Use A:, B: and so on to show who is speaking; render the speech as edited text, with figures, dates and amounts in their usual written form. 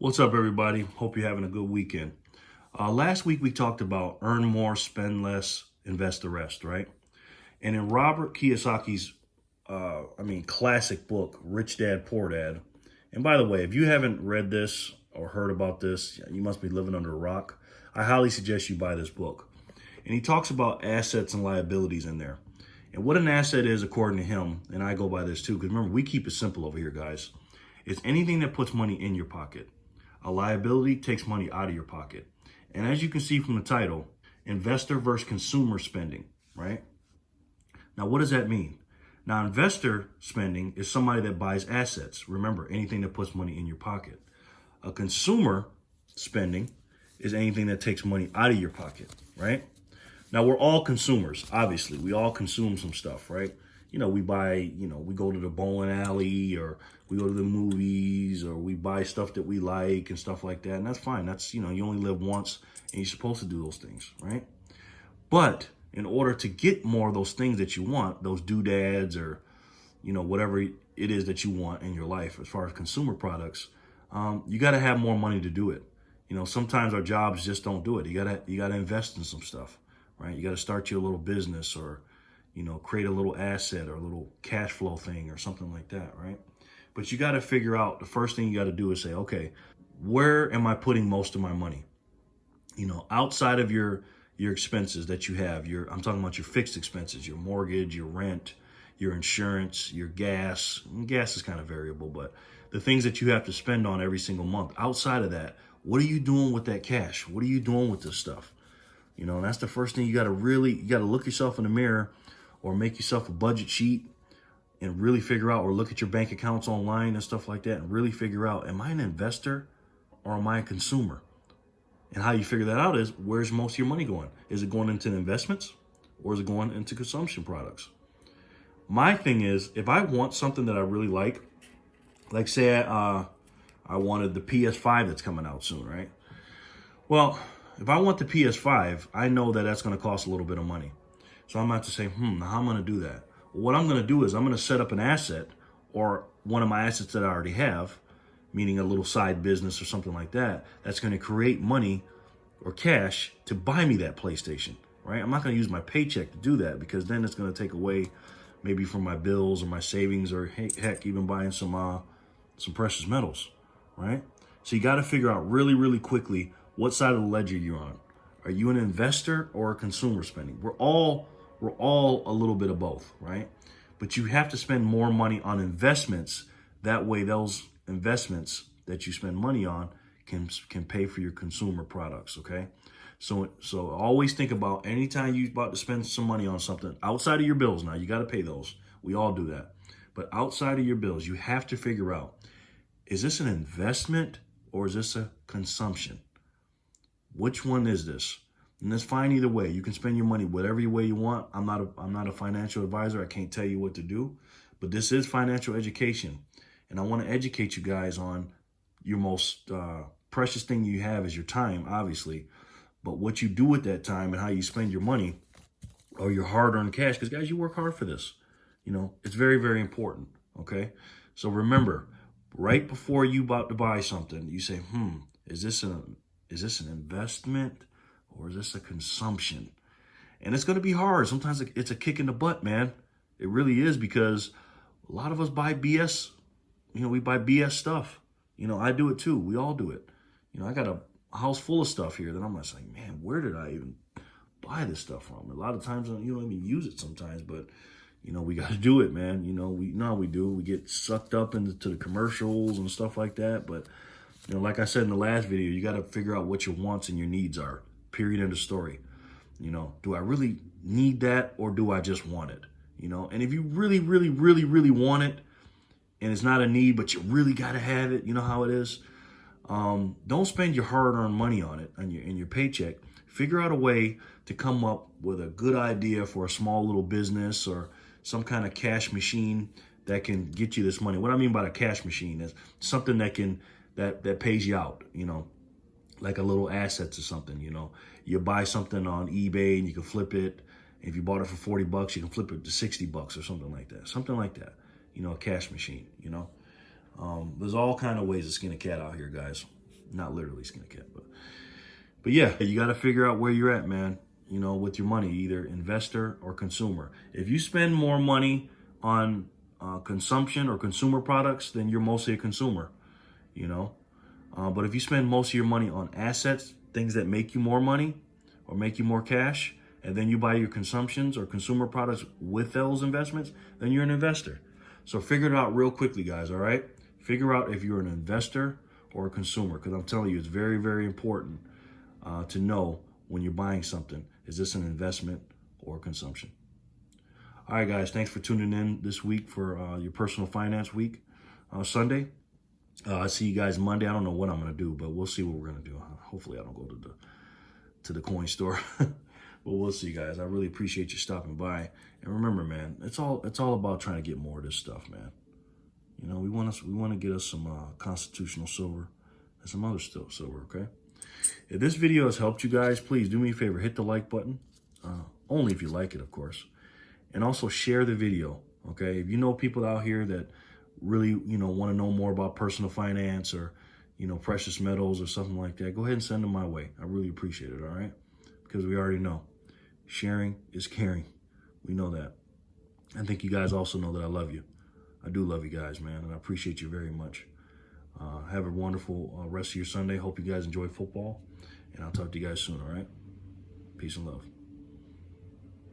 A: What's up, everybody? Hope you're having a good weekend. Last week we talked about earn more, spend less, invest the rest, right? And in Robert Kiyosaki's, classic book, Rich Dad, Poor Dad. And by the way, if you haven't read this or heard about this, you must be living under a rock. I highly suggest you buy this book. And he talks about assets and liabilities in there. And what an asset is, according to him, and I go by this too, because remember, we keep it simple over here, guys. It's anything that puts money in your pocket. A liability takes money out of your pocket. And as you can see from the title, investor versus consumer spending, right? Now, what does that mean? Now, investor spending is somebody that buys assets. Remember, anything that puts money in your pocket. A consumer spending is anything that takes money out of your pocket, right? Now, we're all consumers, obviously. We all consume some stuff, right? We buy, we go to the bowling alley or we go to the movies or we buy stuff that we like and stuff like that. And that's fine. That's, you only live once and you're supposed to do those things, right? But in order to get more of those things that you want, those doodads or, whatever it is that you want in your life as far as consumer products, you got to have more money to do it. Sometimes our jobs just don't do it. You gotta invest in some stuff, right? You got to start your little business or, create a little asset or a little cash flow thing or something like that, right? But you got to figure out, the first thing you got to do is say, okay, where am I putting most of my money? Outside of your expenses that you have, I'm talking about your fixed expenses, your mortgage, your rent, your insurance, your gas. And gas is kind of variable, but the things that you have to spend on every single month. Outside of that, what are you doing with that cash? What are you doing with this stuff? And that's the first thing you got to look yourself in the mirror or make yourself a budget sheet and really figure out, or look at your bank accounts online and stuff like that and really figure out, am I an investor or am I a consumer? And how you figure that out is, where's most of your money going? Is it going into investments or is it going into consumption products? My thing is, if I want something that I really like say I wanted the PS5 that's coming out soon, right? Well, if I want the PS5, I know that that's going to cost a little bit of money. So I'm going to have to say, how am I going to do that? Well, what I'm going to do is I'm going to set up an asset, or one of my assets that I already have, meaning a little side business or something like that, that's going to create money or cash to buy me that PlayStation, right? I'm not going to use my paycheck to do that, because then it's going to take away maybe from my bills or my savings, or heck, even buying some precious metals, right? So you got to figure out really, really quickly what side of the ledger you're on. Are you an investor or a consumer spending? We're all a little bit of both, right? But you have to spend more money on investments. That way, those investments that you spend money on can pay for your consumer products, okay? So always think about, anytime you're about to spend some money on something outside of your bills. Now, you got to pay those. We all do that. But outside of your bills, you have to figure out, is this an investment or is this a consumption? Which one is this? And that's fine either way. You can spend your money whatever way you want. I'm not a financial advisor. I can't tell you what to do. But this is financial education. And I want to educate you guys on your most precious thing you have is your time, obviously. But what you do with that time and how you spend your money or your hard-earned cash, because, guys, you work hard for this. It's very, very important, okay? So remember, right before you about to buy something, you say, is this an investment or is this a consumption? And it's going to be hard. Sometimes it's a kick in the butt, man. It really is, because a lot of us buy BS. We buy BS stuff. I do it too. We all do it. I got a house full of stuff here that I'm just like, man, where did I even buy this stuff from? A lot of times you don't even use it sometimes, but we got to do it, man. We do. We get sucked up into the commercials and stuff like that. But, like I said in the last video, you got to figure out what your wants and your needs are. Period, end of story. Do I really need that, or do I just want it? And if you really, really, really, really want it, and it's not a need, but you really got to have it, you know how it is. Don't spend your hard-earned money on it, and your paycheck. Figure out a way to come up with a good idea for a small little business or some kind of cash machine that can get you this money. What I mean by the cash machine is something that pays you out, like a little assets or something. You buy something on eBay and you can flip it. If you bought it for $40, you can flip it to $60 or something like that. Something like that. A cash machine. There's all kind of ways to skin a cat out here, guys. Not literally skin a cat, but yeah, you got to figure out where you're at, man. You know, with your money, either investor or consumer. If you spend more money on consumption or consumer products, then you're mostly a consumer, you know. But if you spend most of your money on assets, things that make you more money or make you more cash, and then you buy your consumptions or consumer products with those investments, then you're an investor. So figure it out real quickly, guys, all right? Figure out if you're an investor or a consumer, because I'm telling you, it's very, very important to know when you're buying something, is this an investment or consumption? All right, guys, thanks for tuning in this week for your personal finance week, Sunday. I see you guys Monday. I don't know what I'm going to do, but we'll see what we're going to do. Hopefully I don't go to the coin store. But we'll see, guys. I really appreciate you stopping by. And remember, man, it's all about trying to get more of this stuff, man. You know, we want to get us some constitutional silver and some other silver, okay? If this video has helped you guys, please do me a favor, hit the like button. Only if you like it, of course. And also share the video, okay? If you know people out here that really, want to know more about personal finance or, precious metals or something like that, go ahead and send them my way. I really appreciate it, all right? Because we already know sharing is caring. We know that. I think you guys also know that I love you. I do love you guys, man, and I appreciate you very much. Have a wonderful rest of your Sunday. Hope you guys enjoy football, and I'll talk to you guys soon, all right? Peace and love.